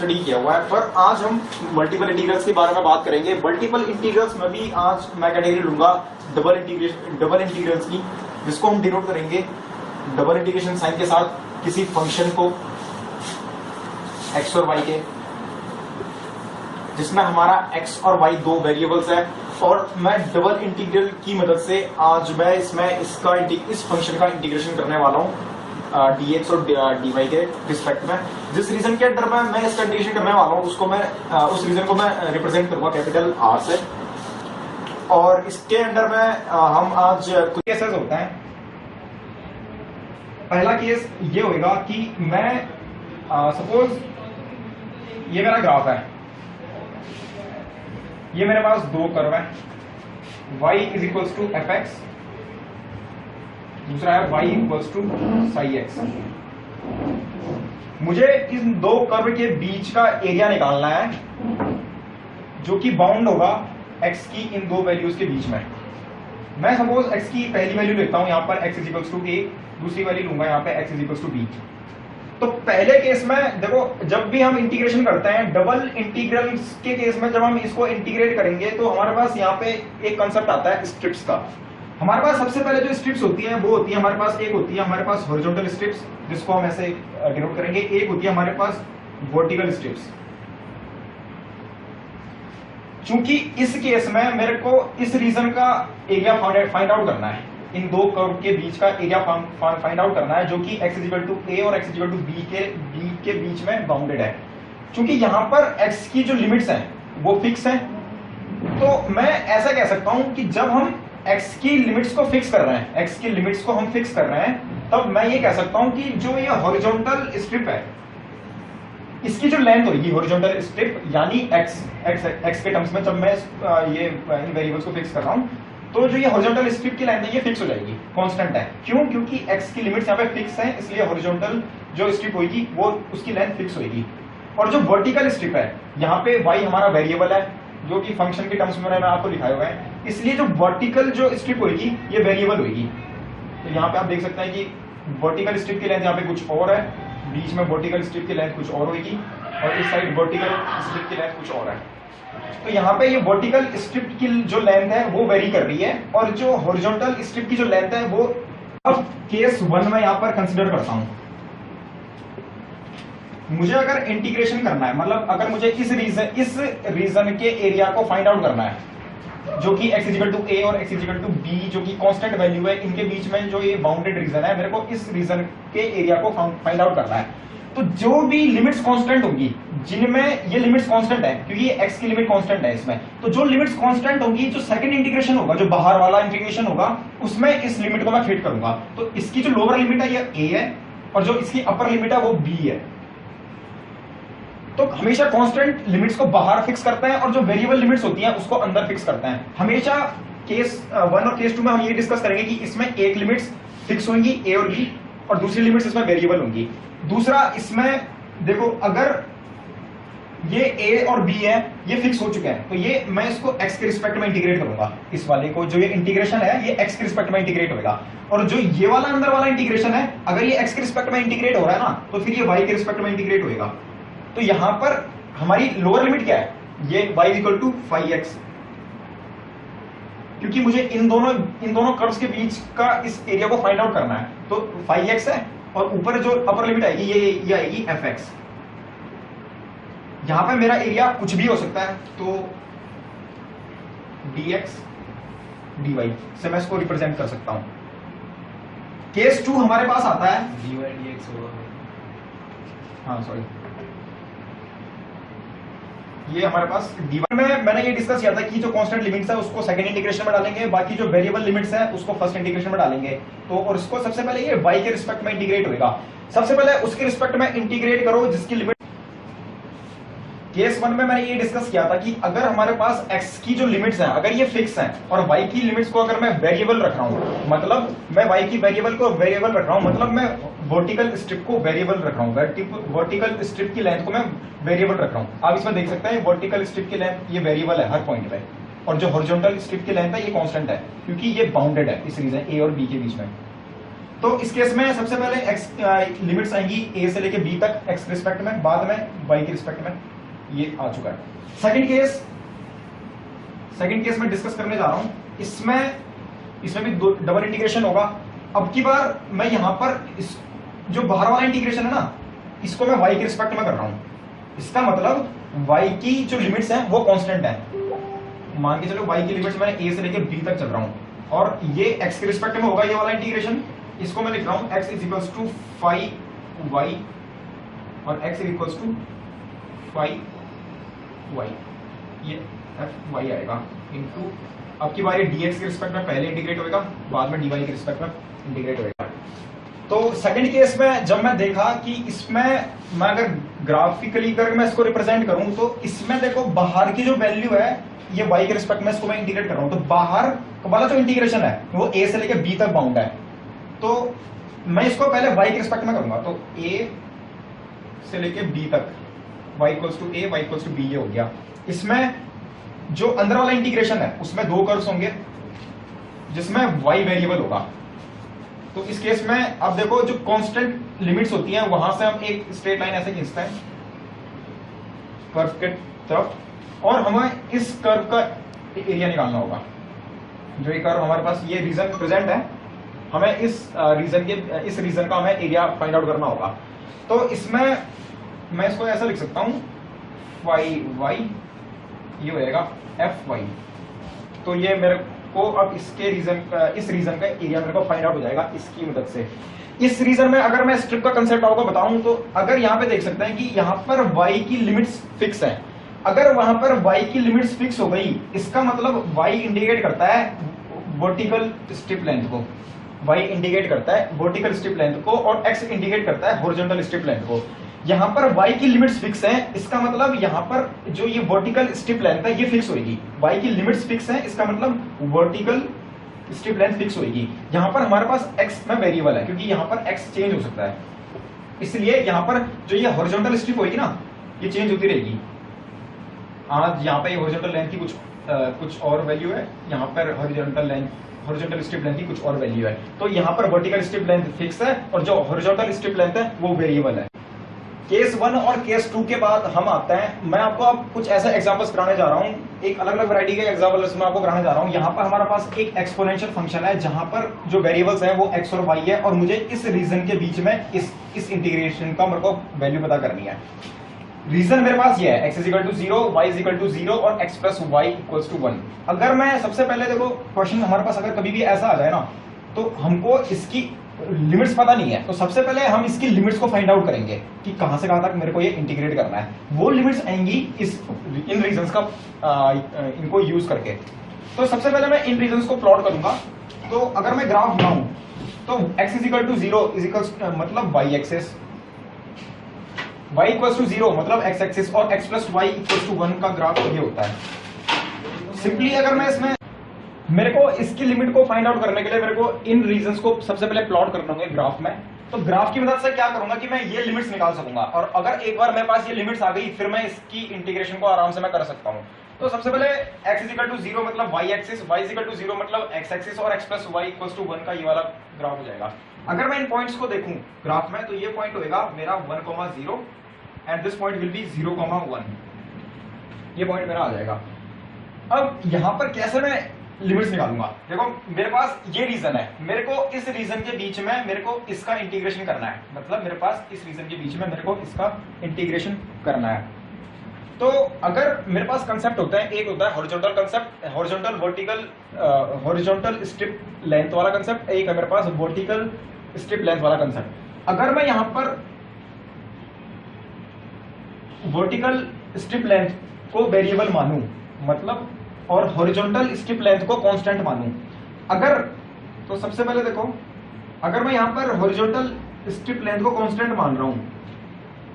Study किया हुआ है। पर आज हम मल्टीपल इंटीग्रल्स के बारे में बात करेंगे। मल्टीपल इंटीग्रल्स में भी आज मैं कैटेगरी लूंगा डबल इंटीग्रल्स की, जिसको हम डिनोट करेंगे डबल इंटीग्रेशन साइन के साथ किसी फंक्शन को एक्स और वाई के, जिसमें हमारा एक्स और वाई दो वेरिएबल्स है। और मैं डबल इंटीग्रल की मदद से आज मैं इस फंक्शन का इंटीग्रेशन करने वाला हूँ dx और dy के रिस्पेक्ट में। जिस रीजन के अंडर में मैं इसका इंटीग्रेशन करने वाला हूँ उस रीजन को मैं रिप्रेजेंट करूंगा कैपिटल R से। और इसके अंडर में हम आज कुछ केसेस होते हैं। पहला केस ये होगा कि मैं सपोज ये मेरा ग्राफ है, ये मेरे पास दो कर्व है, y is equals to f x, दूसरा है y equals to psi x. मुझे इन दो कर्व के बीच का एरिया निकालना है जो कि बाउंड होगा x की इन दो वैल्यूज के बीच में। मैं सपोज x की पहली वैल्यू लेता हूं यहां पर x is equals to a, दूसरी वैल्यू लूंगा यहां पे x is equals to b। तो पहले केस में देखो, जब भी हम इंटीग्रेशन करते हैं डबल इंटीग्रल्स के केस में, जब हम इसको इंटीग्रेट करेंगे तो हमारे पास यहाँ पे एक कंसेप्ट आता है स्ट्रिप्स का। हमारे पास सबसे पहले जो स्ट्रिप्स होती हैं वो होती है हमारे पास, एक होती है हमारे पास हॉरिजॉन्टल स्ट्रिप्स जिसको हम ऐसे डिनोट करेंगे, एक होती है हमारे पास वर्टिकल स्ट्रिप्स। चूंकि इस केस में मेरे को इस रीजन का एरिया फाइंड आउट करना है, इन दो कर्व के बीच का एरिया फाइंड आउट करना है जो कि x इक्वल टू a और x इक्वल टू b के बीच में बाउंडेड है। चूंकि यहां पर x की जो लिमिट्स हैं वो फिक्स हैं, तो मैं ऐसा कह सकता हूं कि जब हम x की लिमिट्स को फिक्स कर रहे हैं, x की लिमिट्स को हम फिक्स कर रहे हैं, तब मैं ये कह सकता हूं कि जो ये हॉरिजॉन्टल स्ट्रिप है इसकी जो लेंथ होगी हॉरिजॉन्टल स्ट्रिप यानी x के टर्म्स में, जब मैं ये इन वेरिएबल्स को फिक्स कर रहा हूं तो जो ये हॉरिजॉन्टल स्ट्रिप की लेंथ है ये फिक्स हो जाएगी, कांस्टेंट है। क्यों? क्योंकि x की लिमिट्स यहाँ पे फिक्स हैं, इसलिए हॉरिजॉन्टल जो स्ट्रिप होगी वो उसकी लेंथ फिक्स होगी। और जो वर्टिकल स्ट्रिप है यहाँ पे y हमारा वेरिएबल है जो कि फंक्शन के टर्म्स में मैंने आपको लिखाए हुए हैं, इसलिए जो वर्टिकल जो स्ट्रिप होगी ये वेरिएबल होगी। तो यहाँ पे आप देख सकते हैं कि वर्टिकल स्ट्रिप की लेंथ यहाँ पे कुछ और है, बीच में वर्टिकल स्ट्रिप की लेंथ कुछ और होगी और इस साइड वर्टिकल स्ट्रिप की लेंथ कुछ और है। तो यहाँ पे ये वर्टिकल स्ट्रिप की जो लेंथ है वो वेरी कर रही है और जो हॉरिजॉन्टल स्ट्रिप की जो लेंथ है वो, अब केस 1 में यहाँ पर कंसीडर करता हूं। मुझे अगर इंटीग्रेशन करना है, मतलब अगर मुझे इस रीजन के एरिया को फाइंड आउट करना है जो कि x इक्वल टू a और x इक्वल टू b जो कि कांस्टेंट वैल्यू है, इनके बीच में जो ये बाउंडेड रीजन है, मेरे को इस रीजन के एरिया को फाइंड आउट करना है। तो जो भी लिमिट्स कांस्टेंट होंगी, जिनमें ये लिमिट्स कांस्टेंट है क्योंकि ये x की लिमिट कांस्टेंट है इसमें, तो जो लिमिट्स कांस्टेंट होंगी, जो सेकंड इंटीग्रेशन होगा, जो बाहर वाला इंटीग्रेशन होगा, उसमें इस लिमिट को मैं फिट करूंगा। तो इसकी जो लोअर लिमिट है ये a है और जो इसकी अपर लिमिट है वो b है। तो हमेशा कांस्टेंट लिमिट्स को बाहर फिक्स करते हैं और जो वेरिएबल लिमिट्स होती हैं उसको अंदर फिक्स करते हैं। हमेशा केस 1 और केस 2 में हम ये डिस्कस करेंगे कि इसमें एक लिमिट्स फिक्स होंगी a और b और दूसरी लिमिट्स इसमें वेरिएबल होंगी। दूसरा, इसमें देखो अगर ये a और b है ये फिक्स हो चुके हैं तो ये मैं इसको x के रिस्पेक्ट में इंटीग्रेट करूंगा। इस वाले को जो ये इंटीग्रेशन है ये x के रिस्पेक्ट में इंटीग्रेट होगा। और जो ये वाला अंदर वाला इंटीग्रेशन है, अगर ये x के रिस्पेक्ट में इंटीग्रेट हो रहा है ना, तो फिर ये y के रिस्पेक्ट में इंटीग्रेट होगा। तो यहां पर हमारी लोअर लिमिट क्या है, ये y इक्वल टू 5x, क्योंकि मुझे इन दोनों कर्व्स के बीच का इस एरिया को फाइंड आउट करना है। तो 5x है और ऊपर जो अपर लिमिट आएगी ये आएगी fx। यहां पे मेरा एरिया कुछ भी हो सकता है, तो dx dy से मैं इसको रिप्रेजेंट कर सकता हूं। केस 2 हमारे पास आता है dy dx होगा, हाँ सॉरी, ये हमारे पास d1 में मैंने ये डिस्कस किया था कि जो कांस्टेंट लिमिट्स है उसको सेकंड इंटीग्रेशन में डालेंगे, बाकी जो वेरिएबल लिमिट्स है उसको फर्स्ट इंटीग्रेशन में डालेंगे। तो और इसको सबसे पहले ये y के रिस्पेक्ट में इंटीग्रेट होगा। सबसे पहले उसके रिस्पेक्ट में इंटीग्रेट करो जिसकी लिमिट, केस 1 में मैंने ये डिस्कस किया था कि अगर हमारे पास x की जो लिमिट्स हैं अगर ये फिक्स हैं और y की लिमिट्स को अगर मैं वेरिएबल रख रहा हूं, मतलब मैं y की वेरिएबल को वेरिएबल रख रहा हूं, मतलब मैं वर्टिकल स्ट्रिप को वेरिएबल रख रहा हूं, वर्टिकल स्ट्रिप की लेंथ को मैं वेरिएबल रख रहा हूं। आप इसमें देख सकते हैं वर्टिकल स्ट्रिप की लेंथ ये वेरिएबल है हर पॉइंट पे, और जो हॉरिजॉन्टल स्ट्रिप की लेंथ है ये कांस्टेंट है क्योंकि ये बाउंडेड है इस रीजन a और b के बीच में। तो इस केस में सबसे पहले x लिमिट्स आएंगी a से लेके b तक x के रिस्पेक्ट में, बाद में y के रिस्पेक्ट में, ये आ चुका है। सेकंड केस में डिस्कस करने जा रहा हूं, इसमें भी डबल इंटीग्रेशन होगा। अब की बार मैं यहां पर इस जो बाहर वाला इंटीग्रेशन है ना, इसको मैं y के रिस्पेक्ट में कर रहा हूं। इसका मतलब y की जो लिमिट्स हैं वो कांस्टेंट है। मान के चलो y की लिमिट्स मैं a से लेके b तक चल रहा हूं और ये x के रिस्पेक्ट में होगा ये वाला इंटीग्रेशन। इसको मैं लिख रहा हूं x is equals to 5y और x is equals to 5y, ये fy आएगा इनटू, अब की बार ये dx के रिस्पेक्ट में पहले इंटीग्रेट होएगा, बाद में dy के रिस्पेक्ट में इंटीग्रेट होएगा। तो सेकंड केस में जब मैं देखा कि इसमें मैं अगर ग्राफिकली करके मैं इसको रिप्रेजेंट करूं तो इसमें देखो बाहर की जो वैल्यू है ये y के रिस्पेक्ट में इसको मैं इंटीग्रेट कर रहा हूं, तो बाहर वाला जो इंटीग्रेशन है वो a से लेके b तक बाउंड है। तो मैं इसको पहले y के रिस्पेक्ट में करूंगा, तो a से लेके b तक y equals to a, y equals to b ये हो गया। इसमें जो अंदर वाला इंटीग्रेशन है उसमें दो कर्व्स होंगे जिसमें y वेरिएबल होगा। तो इस केस में अब देखो जो कांस्टेंट लिमिट्स होती हैं वहां से हम एक स्ट्रेट लाइन ऐसे खींचते हैं कर्व के तरफ, और हमें इस कर्व का एरिया निकालना होगा। जो ये कर्व हमारे पास ये रीजन प्रेजेंट है, हमें इस रीजन का हमें एरिया फाइंड आउट करना होगा। तो इसमें मैं इसको ऐसा लिख सकता हूं y ये होएगा fy। तो ये मेरे को अब इस रीजन का एरिया मेरे को फाइंड आउट हो जाएगा इसकी मदद से। इस रीजन में अगर मैं स्ट्रिप का कंसेप्ट आपको बताऊं तो अगर यहाँ पे देख सकते हैं कि यहाँ पर y की लिमिट्स फिक्स है, अगर वहां पर y की लिमिट्स फिक्स हो गई इसका मतलब y इंडिकेट करता है वर्टिकल स्ट्रिप लेंथ को, y इंडिकेट करता है वर्टिकल स्ट्रिप लेंथ को और x इंडिकेट करता है हॉरिजॉन्टल स्ट्रिप लेंथ को। यहाँ पर y की लिमिट्स फिक्स हैं, इसका मतलब यहाँ पर जो ये वर्टिकल स्ट्रिप लेंथ है ये फिक्स होगी। y की लिमिट्स फिक्स हैं, इसका मतलब वर्टिकल स्ट्रिप लेंथ फिक्स होगी। यहाँ पर हमारे पास x में वेरिएबल है क्योंकि यहाँ पर x चेंज हो सकता है, इसलिए यहाँ पर जो ये हॉरिजॉन्टल स्ट्रिप होगी ना ये चेंज होती रहेगी। आज यहाँ पे हॉरिजॉन्टल लेंथ की कुछ और वैल्यू है, यहाँ पर हॉरिजॉन्टल स्ट्रिप लेंथ की कुछ और वैल्यू है। तो यहाँ पर वर्टिकल स्ट्रिप लेंथ फिक्स है और जो हॉरिजॉन्टल स्ट्रिप लेंथ है वो वेरिएबल है। केस 1 और केस 2 के बाद हम आते हैं, मैं आपको अब कुछ ऐसे एग्जांपल्स कराने जा रहा हूँ, एक अलग अलग वैरायटी के एग्जांपल्स मैं आपको कराने जा रहा हूँ। यहाँ पर हमारे पास एक एक्सपोनेंशियल फंक्शन है जहां पर जो वेरिएबल्स हैं वो x और y है और मुझे इस रीजन के बीच में इस इंटीग्रेशन का मेरे को वैल्यू पता करनी है। रीजन मेरे पास ये है x is equal to 0, y is equal to 0 और x plus y equals to 1। अगर मैं सबसे पहले देखो क्वेश्चन हमारे पास अगर कभी भी ऐसा आ जाए ना तो हमको इसकी लिमिट्स पता नहीं है, तो सबसे पहले हम इसकी लिमिट्स को फाइंड आउट करेंगे कि कहां से कहां तक मेरे को ये इंटीग्रेट करना है। वो लिमिट्स आएंगी इन रीजंस का इनको यूज करके। तो सबसे पहले मैं इन रीजंस को प्लॉट करूंगा। तो अगर मैं ग्राफ बनाऊं तो x is equal to 0 is equal मतलब y axis, y equals to 0 मतलब x एक्सिस और x plus y equals to 1 का ग्राफ ये होता है। सिंपली अगर मैं इसमें मेरे को इसकी लिमिट को फाइंड आउट करने के लिए मेरे को इन रीजंस को सबसे पहले प्लॉट करना होंगे ग्राफ में। तो ग्राफ की मदद से क्या करूंगा कि मैं ये लिमिट्स निकाल सकूंगा और अगर एक बार मेरे पास ये लिमिट्स आ गई फिर मैं इसकी इंटीग्रेशन को आराम से मैं कर सकता हूं। तो सबसे पहले x इज इक्वल टू 0 मतलब y axis, y is equal to 0 मतलब x एक्सिस और x plus y equals to 1 का ये वाला ग्राफ हो जाएगा। अगर मैं इन पॉइंट्स को देखूं ग्राफ में तो ये पॉइंट होएगा मेरा 1,0 and this point will be 0,1, ये पॉइंट मेरा आ जाएगा। अब यहां पर कैसे मैं लिमिट्स निकालूंगा, देखो मेरे पास ये रीजन है, मेरे को इस रीजन के बीच में मेरे को इसका इंटीग्रेशन करना है, मतलब मेरे पास इस रीजन के बीच में मेरे को इसका इंटीग्रेशन करना है। तो अगर मेरे पास कंसेप्ट होता है, एक होता है horizontal concept, horizontal strip length वाला कंसेप्ट, एक है मेरे पास वर्टिकल स्ट्रिप लेंथ वाला कंसेप्ट। अगर मैं यहां पर वर्टिकल स्ट्रिप लेंथ को वेरिएबल मानूं मतलब और हॉरिजॉन्टल स्ट्रिप लेंथ को कांस्टेंट मानूं, अगर तो सबसे पहले देखो अगर मैं यहां पर हॉरिजॉन्टल स्ट्रिप लेंथ को कांस्टेंट मान रहा हूं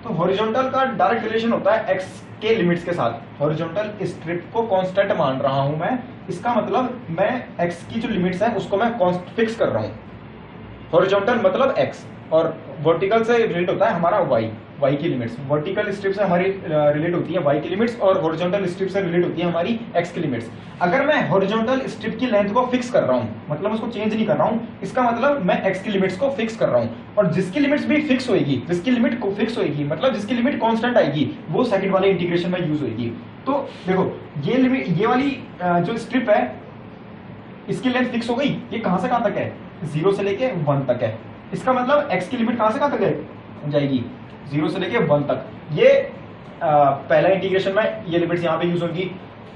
तो हॉरिजॉन्टल का डायरेक्ट रिलेशन होता है x के लिमिट्स के साथ। हॉरिजॉन्टल स्ट्रिप को कांस्टेंट मान रहा हूं मैं, इसका मतलब मैं x की जो लिमिट्स है उसको मैं फिक्स कर रहा हूं। हॉरिजॉन्टल मतलब x और वर्टिकल से रिलेट होता है हमारा वाई की लिमिट्स, वर्टिकल स्ट्रिप से हमारी रिलेट होती है वाई की लिमिट्स, और हॉरिजॉन्टल स्ट्रिप से रिलेट होती है हमारी एक्स की लिमिट्स। अगर मैं हॉरिजॉन्टल स्ट्रिप की लेंथ को फिक्स कर रहा हूं, मतलब उसको चेंज नहीं कर रहा हूं, इसका मतलब मैं एक्स की लिमिट्स को फिक्स कर रहा हूं, और जिसकी लिमिट्स भी फिक्स होगी, जिसकी लिमिट को फिक्स होगी मतलब जिसकी लिमिट कांस्टेंट आएगी, वो सेकंड वाले इंटीग्रेशन में यूज होगी। तो देखो ये लिमिट, ये वाली जो स्ट्रिप है इसकी लेंथ फिक्स हो गई, ये कहां से कहां तक है, 0 से लेके 1 तक है। इसका मतलब x की लिमिट कहां से कहां तक है जाएगी, 0 से लेके 1 तक। ये पहला इंटीग्रेशन में ये लिमिट्स यहां पे यूज होंगी।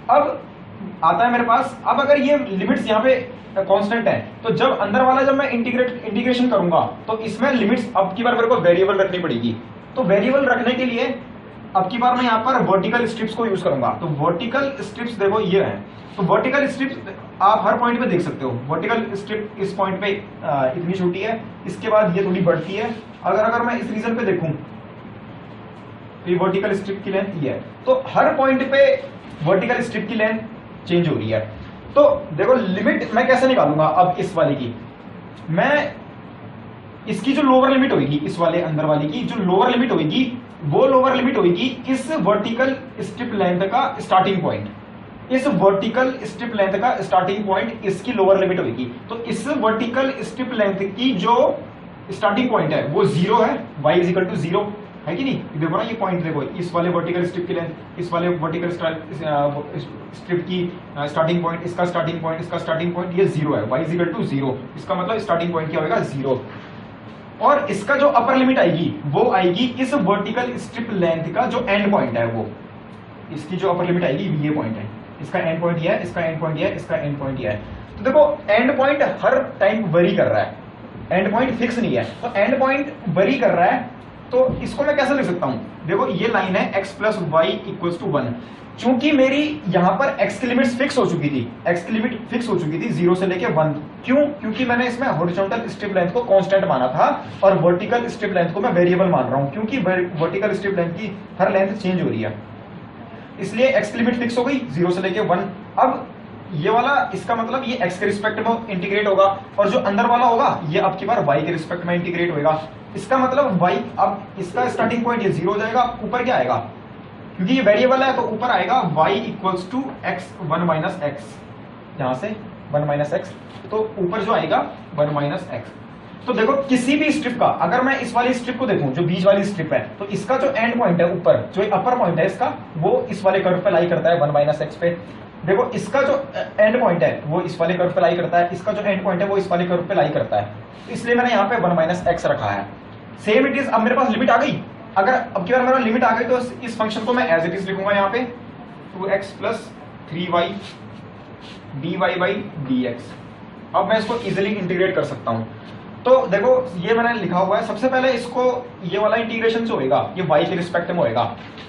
अब आता है मेरे पास, अब अगर ये लिमिट्स यहां पे कांस्टेंट है, तो जब अंदर वाला जब मैं इंटीग्रेशन करूंगा तो इसमें लिमिट्स अब की बार मेरे को वेरिएबल रखनी पड़ेगी। तो वेरिएबल रखने के लिए अब की बार मैं यहाँ पर वर्टिकल स्ट्रिप्स को यूज करूंगा। तो वर्टिकल स्ट्रिप्स देखो ये है, तो वर्टिकल स्ट्रिप्स आप हर पॉइंट पे देख सकते हो। वर्टिकल स्ट्रिप इस पॉइंट पे इतनी छोटी है, इसके बाद ये थोड़ी बढ़ती है। अगर मैं इस रीजन पे देखूं तो ये वर्टिकल स्ट्रिप की लेंथ ये है। तो हर पॉइंट पे वर्टिकल स्ट्रिप की लेंथ चेंज हो रही है। तो देखो लिमिट मैं कैसे निकालूंगा अब इस वाले की, मैं इसकी जो लोअर लिमिट होगी, इस वाले अंदर वाले की जो लोअर लिमिट होगी, वो लोअर लिमिट होगी इस वर्टिकल स्ट्रिप लेंथ का स्टार्टिंग पॉइंट। इस वर्टिकल स्ट्रिप लेंथ का स्टार्टिंग पॉइंट इसकी लोअर लिमिट होगी। तो इस वर्टिकल स्ट्रिप लेंथ की जो स्टार्टिंग पॉइंट है वो 0 है, y इज इक्वल टू 0 है कि नहीं। देखो ना ये पॉइंट देखो, इस वाले वर्टिकल स्ट्रिप की लेंथ, इस वाले वर्टिकल स्ट्रिप की स्टार्टिंग पॉइंट, इसका स्टार्टिंग पॉइंट, इसका स्टार्टिंग पॉइंट ये 0 है, y इज इक्वल टू 0। इसका मतलब स्टार्टिंग पॉइंट क्या होगा 0। और इसका जो अपर लिमिट आएगी वो आएगी इस वर्टिकल स्ट्रिप लेंथ का जो एंड पॉइंट है, वो इसकी जो अपर लिमिट आएगी ये पॉइंट है, इसका एंड पॉइंट ये है, इसका एंड पॉइंट ये है, इसका एंड पॉइंट ये है। तो देखो and point her time very कर रहा है, एंड पॉइंट फिक्स नहीं है। तो एंड पॉइंट वेरी कर रहा है, तो इसको मैं कैसे लिख सकता हूं, देखो ये लाइन है x plus y equals to 1। चूंकि मेरी यहां पर x की लिमिट्स फिक्स हो चुकी थी, x की लिमिट फिक्स हो चुकी थी 0 से लेके 1। क्यों? क्योंकि मैंने इसमें हॉरिजॉन्टल स्ट्रिप लेंथ को कांस्टेंट माना था और वर्टिकल स्ट्रिप लेंथ को मैं वेरिएबल मान रहा हूं, क्योंकि वर्टिकल स्ट्रिप लेंथ की हर लेंथ चेंज हो रही है, इसलिए x की लिमिट फिक्स हो गई 0 से लेके 1। अब ये वाला, इसका मतलब ये x के रिस्पेक्ट में इंटीग्रेट होगा, और जो अंदर वाला होगा ये अब की बार y के रिस्पेक्ट में इंटीग्रेट होगा। इसका मतलब y, अब इसका स्टार्टिंग पॉइंट ये 0 हो जाएगा, ऊपर क्या आएगा, क्योंकि ये वेरिएबल है तो ऊपर आएगा y equals to x 1 minus x, यहां से 1 माइनस एक्स, तो ऊपर जो आएगा 1 माइनस एक्स। तो देखो किसी भी स्ट्रिप का, अगर मैं इस वाली स्ट्रिप को देखूं जो बीच वाली स्ट्रिप है, तो इसका जो एंड पॉइंट है ऊपर, जो अपर पॉइंट है इसका, वो इस वाले कर्व पे लाई करता है 1 माइनस एक्स पे। देखो इसका जो एंड पॉइंट है वो इस वाले कर्व पे लाई करता है, इसका जो एंड पॉइंट है वो इस वाले कर्व पे लाई करता है, इसलिए मैंने यहाँ पे 1 माइनस एक्स रखा है। सेम इट इज, अब मेरे पास लिमिट आ गई। अगर अब की बार मेरा लिमिट आ गई तो इस फंक्शन को मैं एज इट इज लिखूंगा यहाँ पे 2x plus 3y dy by dx। अब मैं इसको इजिली इंटीग्रेट कर सकता हूँ। तो देखो ये मैंने लिखा हुआ है, सबसे पहले इसको, ये वाला इंटीग्रेशन जो होगा ये y के रिस्पेक्ट में होएगा।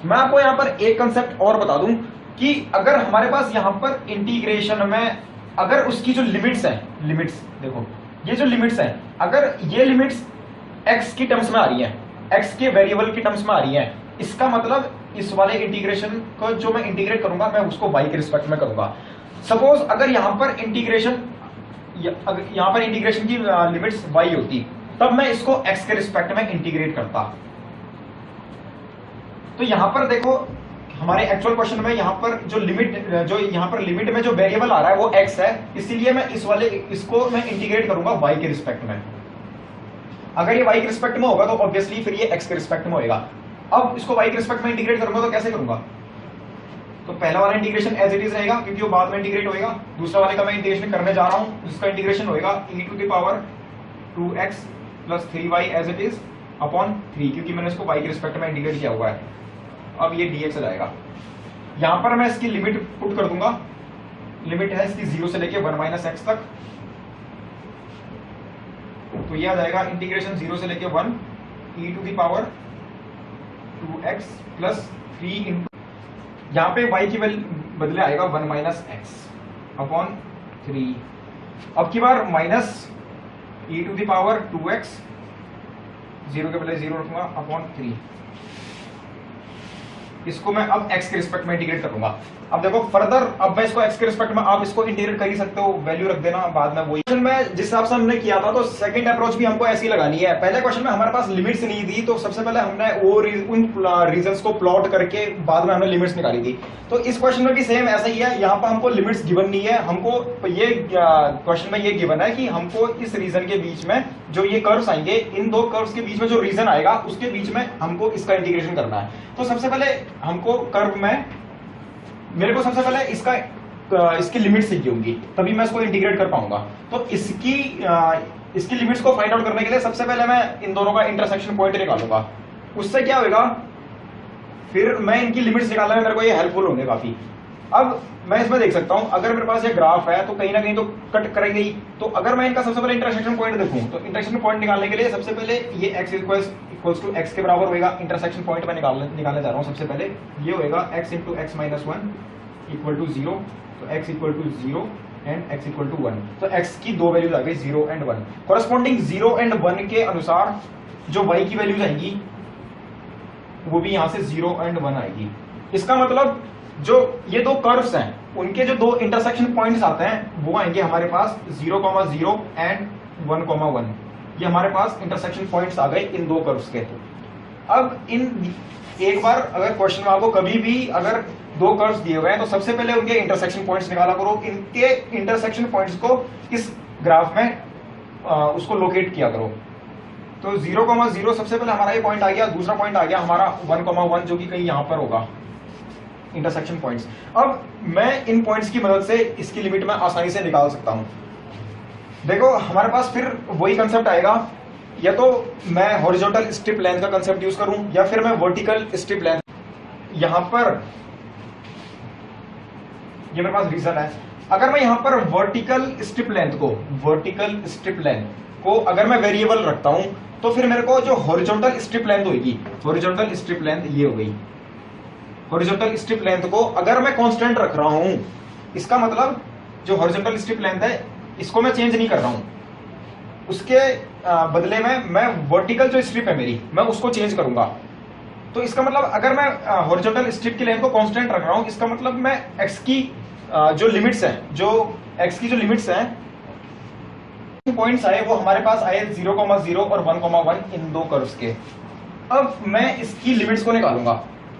मैं आपको यहाँ पर एक कंसेप्ट और बता दूं कि अगर हमारे पास यहाँ पर इंटीग्रेशन में अगर उसकी जो लिमिट्स हैं, लिमिट्स देखो ये जो लिमिट्स हैं, अगर ये लिमिट्स x की टर्म्स में आ रही हैं, x के वेरिएबल की टर्म्स में आ रही हैं, इसका मतलब इस वाले इंटीग्रेशन को जो मैं इंटीग्रेट करूंगा मैं उसको y के रिस्पेक्ट में करूंगा। सपोज अगर यहाँ पर इंटीग्रेशन, अगर यहाँ पर इंटीग्रेशन की लिमिट्स y होती, तब मैं इसको x के रिस्पेक्ट में इंटीग्रेट करता। तो यहाँ पर देखो हमारे एक्चुअल क्वेश्चन में यहाँ पर जो लिमिट, जो यहाँ पर लिमिट में जो वेरिएबल आ रहा है वो x है, इसीलिए मैं इस वाले इसको मैं इंटीग्रेट करूंगा y के रिस्पेक्ट में। अगर ये y के रिस्पेक्ट में होगा तो ऑब्वियसली फिर ये x के रिस्पेक्ट में होगा। अब इसको y के रिस्पेक्ट में इंटीग्रेट करूंगा तो कैसे करूंगा, तो पहला वाला इंटीग्रेशन एज इट इज रहेगा क्योंकि वो बाद में इंटीग्रेट होएगा। दूसरा वाले का मैं इंटीग्रेशन करने जा रहा हूं, जिसका इंटीग्रेशन होएगा e to the power 2x plus 3y as it is upon 3, क्योंकि मैंने इसको y के रिस्पेक्ट में इंटीग्रेट किया हुआ है। अब ये dx आ जाएगा। यहां पर मैं इसकी लिमिट पुट कर दूंगा, लिमिट है इसकी 0 से लेके 1 माइनस एक्स तक, तो ये आ जाएगा इंटीग्रेशन 0 से लेके 1 e to the power 2x plus 3 into, यहाँ पे y की बदले आएगा 1 माइनस एक्स अपॉन 3। अब की बार minus e to the power 2x, 0 के बदले 0 रखूंगा अपॉन 3। इसको मैं अब x के रिस्पेक्ट में इंटीग्रेट करूंगा। अब देखो फर्दर, अब मैं इसको x के रिस्पेक्ट में, आप इसको इंटीग्रेट कर ही सकते हो, वैल्यू रख देना बाद में। वही क्वेश्चन में जिस हिसाब से हमने किया था, तो सेकंड अप्रोच भी हमको ऐसी लगानी है। पहले क्वेश्चन में हमारे पास लिमिट्स नहीं थी, तो सबसे पहले हमने वो उन रीजंस को प्लॉट करके बाद में हमने लिमिट्स निकाली थी। तो इस क्वेश्चन में भी सेम ऐसा ही है, यहाँ पर हमको लिमिट्स गिवन नहीं है। हमको ये क्वेश्चन में ये गिवन है कि हमको इस रीजन के बीच में जो ये कर्व्स आएंगे, इन दो कर्व्स के बीच में जो रीजन आएगा उसके बीच में हमको इसका इंटीग्रेशन करना है। तो सबसे पहले हमको कर्व में, मेरे को सबसे पहले इसकी लिमिट सीखी होंगी, तभी मैं इसको इंटीग्रेट कर पाऊंगा। तो इसकी लिमिट्स को फाइंड आउट करने के लिए सबसे पहले मैं इन दोनों का इंटरसेक्शन पॉइंट निकालूंगा। उससे क्या होगा, फिर मैं इनकी लिमिट्स निकालने में मेरे को ये हेल्पफुल होंगे काफी। अब मैं इसमें देख सकता हूं, अगर मेरे पास ये ग्राफ है तो कहीं ना कहीं तो कट करेंगे ही। तो अगर मैं इनका सबसे पहले इंटरसेक्शन पॉइंट देखूं, तो इंटरसेक्शन पॉइंट निकालने के लिए सबसे पहले ये x इक्वल्स टू x के बराबर होगा। इंटरसेक्शन पॉइंट मैं निकालने जा रहा हूं। सबसे पहले ये होगा x into x minus one equal to 0। तो x equal to 0 and x equal to 1। तो x की दो वैल्यूज आ गई, 0 एंड 1। कॉरेस्पॉन्डिंग 0 एंड 1 के अनुसार जो y की वैल्यूज आएंगी वो भी यहां से 0 एंड 1 आएगी। इसका मतलब जो ये दो कर्व्स हैं उनके जो दो इंटरसेक्शन पॉइंट्स आते हैं वो आएंगे हमारे पास 0,0 एंड 1,1। ये हमारे पास इंटरसेक्शन पॉइंट्स आ गए इन दो कर्व्स के। अब इन एक बार अगर क्वेश्चन में आपको कभी भी अगर दो कर्व्स दिए हुए हैं तो सबसे पहले उनके इंटरसेक्शन पॉइंट्स निकाला करो। इनके इंटरसेक्शन पॉइंट्स को इस ग्राफ में उसको लोकेट किया करो। तो 0,0 सबसे पहले हमारा ये पॉइंट आ गया। दूसरा पॉइंट आ गया हमारा 1,1 जो कि कहीं यहां पर होगा इंटरसेक्शन पॉइंट्स। अब मैं इन पॉइंट्स की मदद से इसकी लिमिट में आसानी से निकाल सकता हूं। देखो हमारे पास फिर वही कंसेप्ट आएगा, या तो मैं हॉरिजॉन्टल स्ट्रिप लेंथ का कंसेप्ट यूज करूं या फिर मैं वर्टिकल स्ट्रिप लेंथ। यहां पर ये मेरे पास रीजन है, अगर मैं यहां पर वर्टिकल स्ट्रिप लेंथ को अगर मैं वेरिएबल रखता हूं तो फिर मेरे को जो हॉरिजॉन्टल स्ट्रिप लेंथ होगी, हॉरिजॉन्टल स्ट्रिप लेंथ ये हो गई। हॉरिजॉन्टल स्ट्रिप लेंथ को अगर मैं कांस्टेंट रख रहा हूं, इसका मतलब जो हॉरिजॉन्टल स्ट्रिप लेंथ है इसको मैं चेंज नहीं कर रहा हूं, उसके बदले में मैं वर्टिकल जो स्ट्रिप है मेरी मैं उसको चेंज करूंगा। तो इसका मतलब अगर मैं हॉरिजॉन्टल स्ट्रिप की लेंथ को कांस्टेंट रख रहा हूं, इसका मतलब मैं x की जो लिमिट्स हैं, पॉइंट्स आए वो हमारे पास आए 0,0 और 1,1 इन दो कर्व्स के। अब मैं इसकी लिमिट्स को निकालूंगा।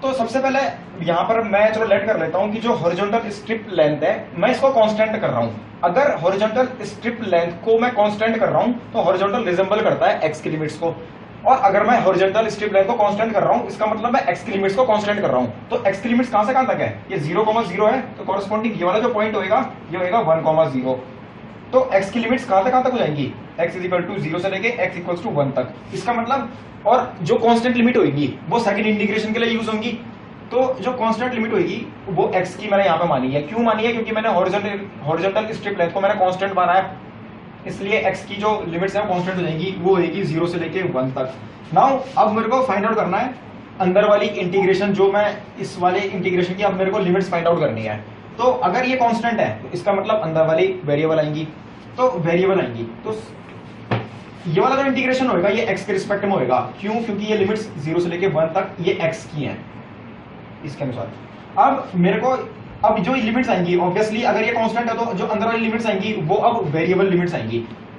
तो सबसे पहले यहां पर मैं चलो लेट कर लेता हूं कि जो हॉरिजॉन्टल स्ट्रिप लेंथ है मैं इसको कांस्टेंट कर रहा हूं। अगर हॉरिजॉन्टल स्ट्रिप लेंथ को मैं कांस्टेंट कर रहा हूं तो हॉरिजॉन्टल रिजेंबल करता है x की लिमिट्स को, और अगर मैं हॉरिजॉन्टल स्ट्रिप लेंथ को कांस्टेंट कर रहा हूं इसका मतलब मैं x की लिमिट्स को कांस्टेंट कर रहा हूं। तो x की लिमिट्स कहां से कहां तक है, ये 0,0 है, तो कॉरेस्पॉन्डिंग ये वाला जो पॉइंट होगा ये होगा 1,0। तो x की लिमिट्स कहां तक हो जाएंगी, x इज इक्वल टू 0 से लेके x इक्वल टू 1 तक। इसका मतलब, और जो कांस्टेंट लिमिट होगी वो सेकंड इंटीग्रेशन के लिए यूज होंगी। तो जो कांस्टेंट लिमिट होगी वो x की मैंने यहाँ पे मानी है। क्यों मानी है, क्योंकि मैंने हॉरिजॉन्टल स्ट्रिप लेंथ को मैंने कांस्टेंट माना है, इसलिए x की जो लिमिट्स है कांस्टेंट हो जाएंगी, वो होगी 0 से लेके 1 तक। नाउ अब मेरे को फाइंड आउट करना है अंदर वाली इंटीग्रेशन, जो मैं इस वाले इंटीग्रेशन की अब मेरे को लिमिट्स फाइंड आउट करनी है। तो अगर ये कांस्टेंट है तो इसका मतलब अंदर वाली वेरिएबल आएंगी, तो ये वाला जो इंटीग्रेशन होगा ये x के रिस्पेक्ट में होगा। क्यों, क्योंकि ये लिमिट्स 0 से लेके 1 तक ये x की हैं इसके अनुसार। अब मेरे को अब जो लिमिट्स आएंगी ऑब्वियसली अगर ये कांस्टेंट है तो जो अंदर वाली लिमिट्स आएंगी वो अब वेरिएबल लिमिट्स आएंगी।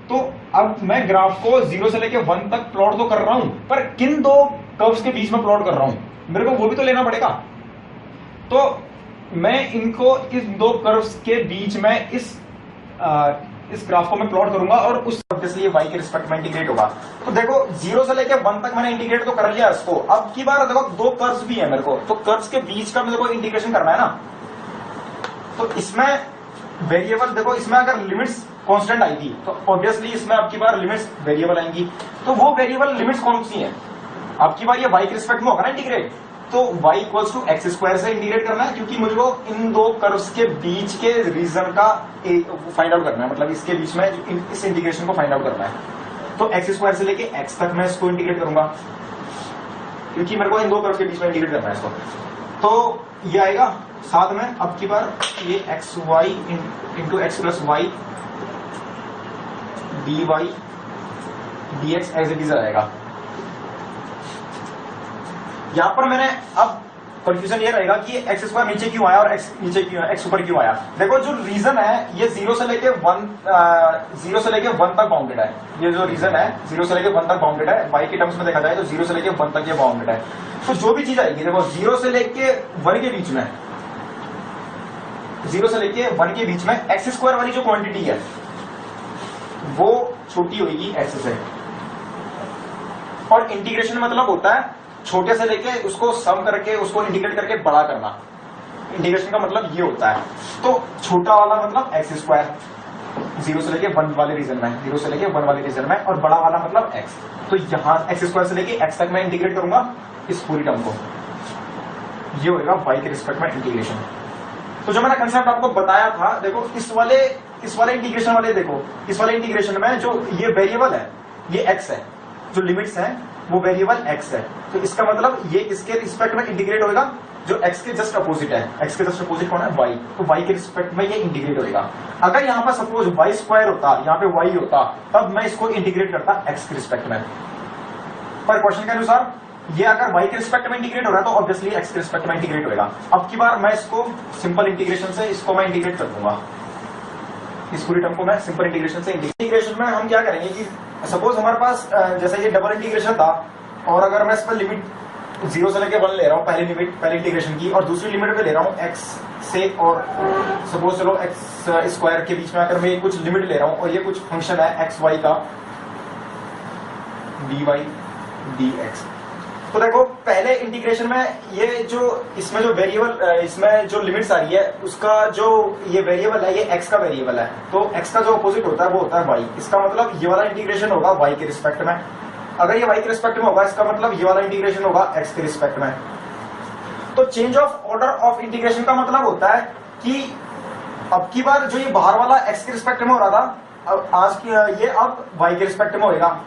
तो अब मैं ग्राफ को 0 से लेके 1 तक प्लॉट तो कर रहा हूं, पर किन दो कर्व्स के बीच में प्लॉट कर रहा हूं मेरे को वो भी तो लेना पड़ेगा। तो मैं इनको इस दो कर्व्स के बीच में इस ग्राफ को मैं प्लॉट करूंगा और उस ऑब्वियसली y के रिस्पेक्ट में इंटीग्रेट होगा। तो देखो 0 से लेके 1 तक मैंने इंटीग्रेट तो कर लिया इसको। अब की बार देखो दो कर्व्स भी है मेरे को, तो कर्व्स के बीच का मेरे को इंटीग्रेशन करना है ना। तो इसमें वेरिएबल देखो, इसमें अगर लिमिट्स कांस्टेंट आएगी तो ऑब्वियसली इसमें आपकी बार लिमिट्स वेरिएबल आएंगी। तो वो वेरिएबल लिमिट्स कौन सी हैं, आपकी बार ये y के रिस्पेक्ट में होगा ना इंटीग्रेट। तो y equals to x square से इंटीग्रेट करना है, क्योंकि मुझे इन दो कर्व्स के बीच के रीजन का फाइंड आउट करना है, मतलब इसके बीच में इस इंटीग्रेशन को फाइंड आउट करना है। तो एक्स स्क्वायर से लेके x तक मैं इसको इंटीग्रेट करूंगा, क्योंकि मेरे को इन दो कर्व के बीच में इंटीग्रेट करना है इसको। तो ये आएगा साथ में अब की बार ये x y into x plus y d y d x as it is आएगा। यहां पर मैंने अब कंफ्यूजन ये रहेगा कि एक्स स्क्वायर नीचे क्यों आया और एक्स नीचे क्यों, एक्स ऊपर क्यों आया। देखो जो रीजन है ये 0 से लेके 1 तक बाउंडेड है। ये जो रीजन है 0 से लेके 1 तक बाउंडेड है। y के टर्म्स में देखा जाए तो 0 से लेके 1 तक ये बाउंडेड है। तो जो भी चीज आएगी देखो 0 से लेके 1 के बीच में, 0 से लेके 1 के बीच में एक्स स्क्वायर वाली जो क्वांटिटी है वो छोटी होगी एक्स से। और इंटीग्रेशन मतलब होता है छोटे से लेके उसको सम करके उसको इंटीग्रेट करके बड़ा करना। इंटीग्रेशन का मतलब ये होता है। तो छोटा वाला मतलब एक्स स्क्वायर 0 से लेके 1 वाले रीजन में, 0 से लेके 1 वाले रीजन में, और बड़ा वाला मतलब एक्स। तो यहां एक्स स्क्वायर से लेके एक्स तक मैं इंटीग्रेट करूंगा इस पूरी टर्म को। ये होगा वाई के रिस्पेक्ट में इंटीग्रेशन। तो जो मैंने कंसेप्ट आपको बताया था, देखो इस वाले इंटीग्रेशन वाले, देखो इस वाले इंटीग्रेशन में जो ये वेरिएबल है ये एक्स है, जो लिमिट्स हैं वो वेरिएबल एक्स है। तो इसका मतलब ये इसके रिस्पेक्ट में इंटीग्रेट होगा जो एक्स के जस्ट अपोजिट है। एक्स के जस्ट अपोजिट कौन है? वाई। तो वाई के रिस्पेक्ट में ये इंटीग्रेट होगा। अगर यहाँ पर सपोज वाई स्क्वायर होता, यहाँ पे वाई होता, तब मैं इसको इंटीग्रेट करता एक्स के रिस्पेक्ट में। पर क्वेश्चन के अनुसार ये अगर y के रिस्पेक्ट में इंटीग्रेट हो रहा है तो ऑब्वियसली x के रिस्पेक्ट में इंटीग्रेट होगा। अब की बार मैं इसको सिंपल इंटीग्रेशन से इसको मैं इंटीग्रेट कर दूंगा। इस पूरी टर्म को मैं सिंपल इंटीग्रेशन से इंटीग्रेशन में हम क्या करेंगे कि सपोज हमारे पास जैसे ये डबल इंटीग्रेशन था, और अगर मैं इस पर लिमिट 0 से लेके 1 ले रहा हूँ पहली लिमिट, पहली इंटीग्रेशन की, और दूसरी लिमिट पे ले रहा हूँ x से, और सपोज चलो x स्क्वायर के बीच में अगर मैं कुछ लिमिट ले रहा हूँ और ये कुछ फंक्शन है एक्स वाई का dy dx। तो देखो पहले इंटीग्रेशन में ये जो इसमें जो वेरिएबल, इसमें जो लिमिट्स आ रही है उसका जो ये वेरिएबल है ये x का वेरिएबल है। तो x का जो अपोजिट होता है वो होता है y। इसका मतलब ये वाला इंटीग्रेशन होगा y के रिस्पेक्ट में। अगर ये y के रिस्पेक्ट में होगा इसका मतलब ये वाला इंटीग्रेशन होगा x के रिस्पेक्ट में। तो change of order of integration का मतलब होता है कि अब की बार जो ये बाहर वाला x के रिस्पेक्ट में हो रहा था, अब आज की ये अब y के रिस्पेक्ट में होगा।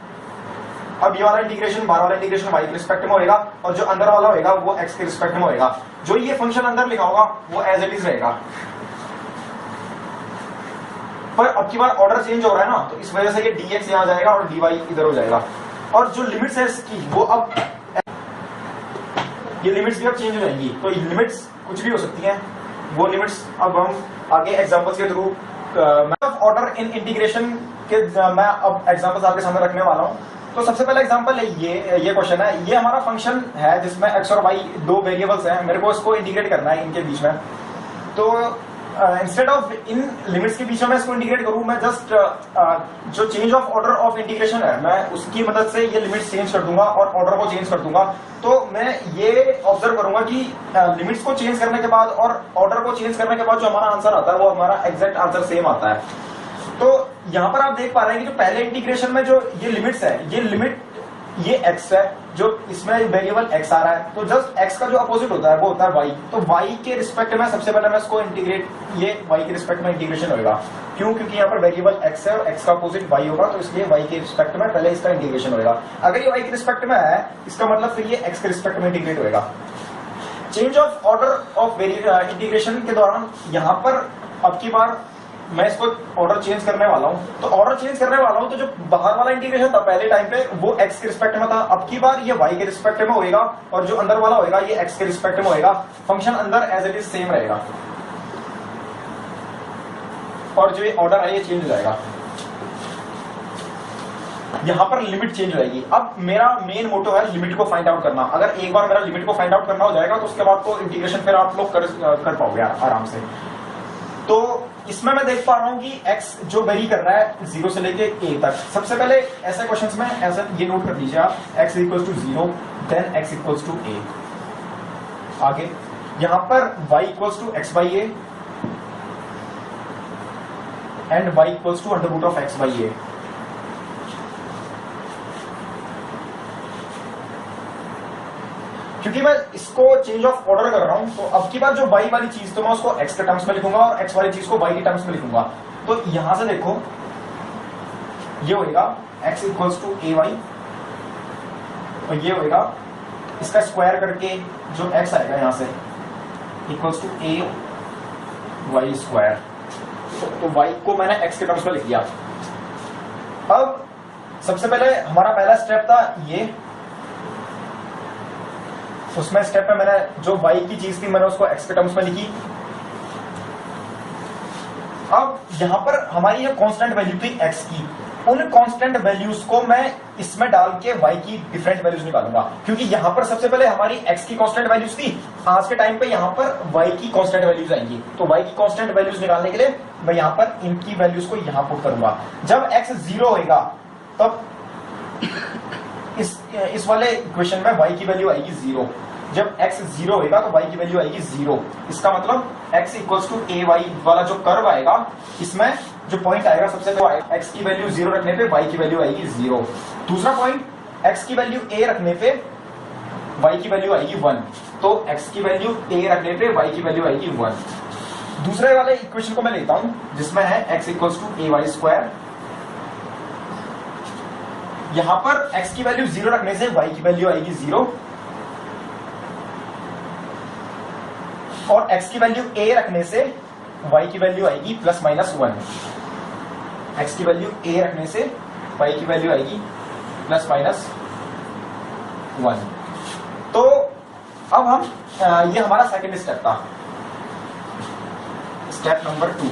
अब ये वाला इंटीग्रेशन, बाहर वाला इंटीग्रेशन y के रिस्पेक्ट में होगा, और जो अंदर वाला होगा वो x के रिस्पेक्ट में होगा। जो ये फंक्शन अंदर लिखा होगा वो एज इट इज रहेगा। पर अब की बार ऑर्डर चेंज हो रहा है ना, तो इस वजह से ये dx यहां जाएगा और dy इधर हो जाएगा। और जो लिमिट्स है इसकी वो अब ये लिमिट्स भी अब चेंज हो जाएंगी। तो लिमिट्स कुछ भी हो सकती हैं, वो लिमिट्स अब हम आगे एग्जांपल्स के थ्रू ऑर्डर इन इंटीग्रेशन के मैं अब एग्जांपल्स आपके सामने रखने वाला हूं। तो सबसे पहला एग्जांपल है ये क्वेश्चन है, ये हमारा फंक्शन है जिसमें x और y दो वेरिएबल्स हैं, मेरे को इसको इंटीग्रेट करना है इनके बीच में। तो इंस्टेड ऑफ इन लिमिट्स के बीच में मैं इसको इंटीग्रेट करूं, मैं जस्ट जो change of order of integration है मैं उसकी मदद से ये लिमिट्स चेंज कर दूंगा और ऑर्डर को चेंज कर दूंगा। तो मैं ये ऑब्जर्व करूंगा कि लिमिट्स को चेंज करने के बाद और ऑर्डर को चेंज करने के बाद जो हमारा आंसर आता है वो हमारा एग्जैक्ट आंसर सेम आता है। तो यहां पर आप देख पा रहे हैं कि जो पहले इंटीग्रेशन में जो ये लिमिट्स है, ये लिमिट ये x है, जो इसमें वेरिएबल x आ रहा है, तो जस्ट x का जो अपोजिट होता है वो होता है y। तो y के रिस्पेक्ट में सबसे पहले मैं इसको इंटीग्रेट, ये y के रिस्पेक्ट में इंटीग्रेशन होगा। क्यों? क्योंकि यहाँ पर वेरिएबल x है और x का अपोजिट y होगा, तो इसलिए y के रिस्पेक्ट में पहले इसका इंटीग्रेशन होगा। अगर ये y के रिस्पेक्ट में है इसका मतलब फिर ये x के रिस्पेक्ट में इंटीग्रेट होगा। Change of order of integration के दौरान यहाँ पर अब की बार मैं इसको ऑर्डर चेंज करने वाला हूं। तो ऑर्डर चेंज करने वाला हूं, तो जो बाहर वाला इंटीग्रेशन था पहले टाइम पे वो x के रिस्पेक्ट में था, अब की बार ये y के रिस्पेक्ट में होएगा, और जो अंदर वाला होएगा ये x के रिस्पेक्ट में होएगा। फंक्शन अंदर एज इट इज सेम रहेगा और जो ये ऑर्डर है ये चेंज हो जाएगा। यहां पर लिमिट चेंज हो जाएगी। अब मेरा मेन मोटो है लिमिट को फाइंड आउट करना। अगर एक बार मेरा लिमिट को फाइंड आउट करना हो जाएगा तो उसके बाद तो इंटीग्रेशन फिर आप लोग कर पाओगे आराम से। तो इसमें मैं देख पा रहा हूं कि x जो वेरी कर रहा है 0 से लेके a तक। सबसे पहले ऐसे क्वेश्चंस में ऐसा ये नोट कर लीजिए आप, x equals to 0 then x equals to a। आगे यहां पर y equals to x by a and y equals to under root of x by a। क्योंकि मैं इसको चेंज ऑफ ऑर्डर कर रहा हूं, तो अब की बार जो y वाली चीज तो मैं उसको x के टर्म्स में लिखूंगा और x वाली चीज को y के टर्म्स में लिखूंगा। तो यहां से देखो ये होएगा x equals to a y, और ये होएगा इसका स्क्वायर करके जो x आएगा यहां से equals to a y square. तो y को मैंने x के टर्म्स में लिख दिया। अब सबसे पहले हमारा पहला स्टेप था ये उसमें स्टेप में मैंने जो y की चीज थी मैंने उसको x के टर्म्स में लिखी। अब यहां पर हमारी जो कांस्टेंट वैल्यू थी x की, उन कांस्टेंट वैल्यूज को मैं इसमें डाल के y की डिफरेंट वैल्यूज निकालूंगा, क्योंकि यहां पर सबसे पहले हमारी x की कांस्टेंट वैल्यूज थी, आज के टाइम पे यहां पर y की कांस्टेंट वैल्यूज आएंगी। तो y की कांस्टेंट वैल्यूज निकालने के लिए मैं यहां पर इनकी वैल्यूज को यहां पुट करूंगा। जब x 0 होगा तब इस वाले इक्वेशन में y की वैल्यू आएगी 0। जब x 0 होगा तो y की वैल्यू आएगी 0। इसका मतलब x equals to a y वाला जो कर्व आएगा, इसमें जो पॉइंट आएगा सबसे पहले x की वैल्यू 0 रखने पे y की वैल्यू आएगी 0। दूसरा पॉइंट x की वैल्यू a रखने पे y की वैल्यू आएगी 1। तो x की वैल्यू a रखने पे y की वैल्यू आएगी 1। दूसरे वाले इक्वेशन को मैं लेता हूं जिसमें है x equals to a y square. यहां पर x की वैल्यू 0 रखने से y की वैल्यू आएगी 0, और x की वैल्यू a रखने से y की वैल्यू आएगी प्लस माइनस 1। x की वैल्यू a रखने से y की वैल्यू आएगी प्लस माइनस 1। तो अब हम ये हमारा सेकंड स्टेप था, स्टेप नंबर 2,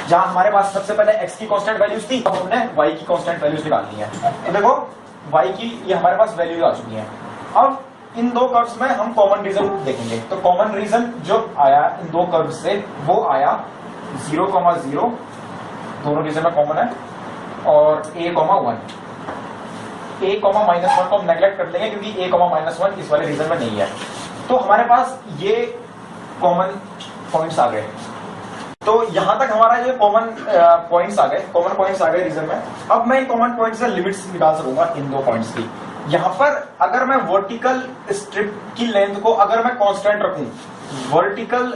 जहां हमारे पास सबसे पहले x की कांस्टेंट वैल्यूज थी, अब हमने y की कांस्टेंट वैल्यूज निकालनी है। तो देखो y की ये हमारे पास वैल्यूज आ चुकी हैं। अब इन दो कर्व्स में हम कॉमन रीजन देखेंगे। तो कॉमन रीजन जो आया इन दो कर्व से वो आया 0,0, दोनों रीजन में कॉमन है, और a,1। a,-1 को हम नेग्लेक्ट कर लेंगे क्योंकि a,-1 इस वाले रीजन में नहीं है। तो हमारे पास ये कॉमन पॉइंट्स आ गए। तो यहां तक हमारा ये कॉमन पॉइंट्स आ गए रीजन में। अब मैं कॉमन पॉइंट से लिमिट्स निकाल सकूंगा इन दो पॉइंट्स की। यहां पर अगर मैं वर्टिकल स्ट्रिप की लेंथ को अगर मैं कांस्टेंट रखूं, वर्टिकल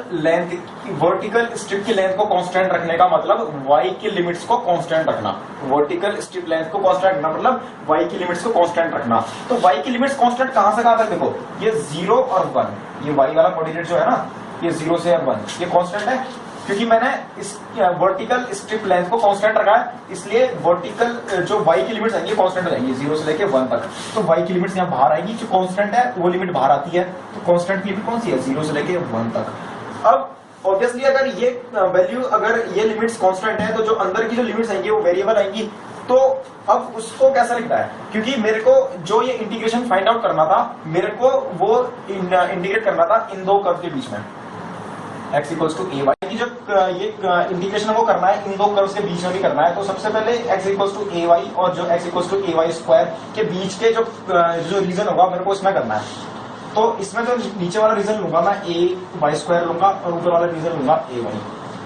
स्ट्रिप की लेंथ को कांस्टेंट रखने का मतलब y की लिमिट्स को कांस्टेंट रखना। वर्टिकल स्ट्रिप लेंथ को कांस्टेंट रखना मतलब y की लिमिट्स को कांस्टेंट रखना। तो y की लिमिट्स कांस्टेंट कहां से कहां तक? देखो ये 0 और 1, ये y वाला कोऑर्डिनेट जो है ना, ये 0 से 1, ये कांस्टेंट है क्योंकि मैंने इस वर्टिकल स्ट्रिप लेंथ को कांस्टेंट रखा है, इसलिए वर्टिकल जो y की लिमिट्स आएंगी कांस्टेंट हो जाएंगी 0 से लेके 1 तक। तो y की लिमिट्स यहाँ बाहर आएगी, जो कांस्टेंट है वो लिमिट बाहर आती है। तो कांस्टेंट की लिमिट कौन सी है? 0 से लेके 1 तक। अब ऑब्वियसली अगर ये वैल्यू, अगर ये लिमिट्स कांस्टेंट है तो जो अंदर की जो लिमिट्स आएंगी वो वेरिएबल आएंगी। तो अब उसको कैसा लिखना है? क्योंकि मेरे को जो ये इंटीग्रेशन फाइंड आउट करना था, मेरे को वो इंटीग्रेट करना था इन दो कर्व के बीच में, x equals to a y की जो ये इंटीग्रेशन वो करना है इन दो कर्व्स के बीच में भी करना है। तो सबसे पहले x equals to a y और जो x equals to a y square के बीच के जो रीजन होगा मेरे को इसमें करना है। तो इसमें जो नीचे वाला रीजन लूंगा मैं ए वाई स्क्वायर लूंगा और ऊपर वाला रीजन लूंगा ए वाई।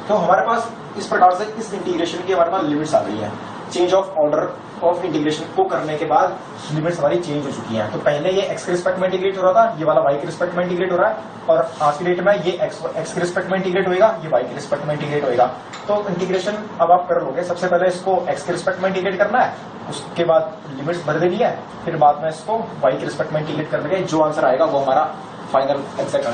तो हमारे पास इस प्रकार से इस इंटीग्रेशन की हमारे पास लिमिट्स आ गई है। Change of order of integration को करने के बाद लिमिट्स हमारी चेंज हो चुकी हैं। तो पहले ये x के रिस्पेक्ट में इंटीग्रेट हो रहा था, ये वाला y के रिस्पेक्ट में इंटीग्रेट हो रहा है, और आज की डेट में ये x के रिस्पेक्ट में इंटीग्रेट होएगा, ये y के रिस्पेक्ट में इंटीग्रेट होएगा। तो इंटीग्रेशन अब आप कर लोगे। सबसे पहले इसको x के रिस्पेक्ट में इंटीग्रेट करना है, उसके बाद लिमिट्स भर देनी है, फिर बाद में इसको y के रिस्पेक्ट में इंटीग्रेट करने के जो आंसर आएगा वो हमारा फाइनल एग्जैक्ट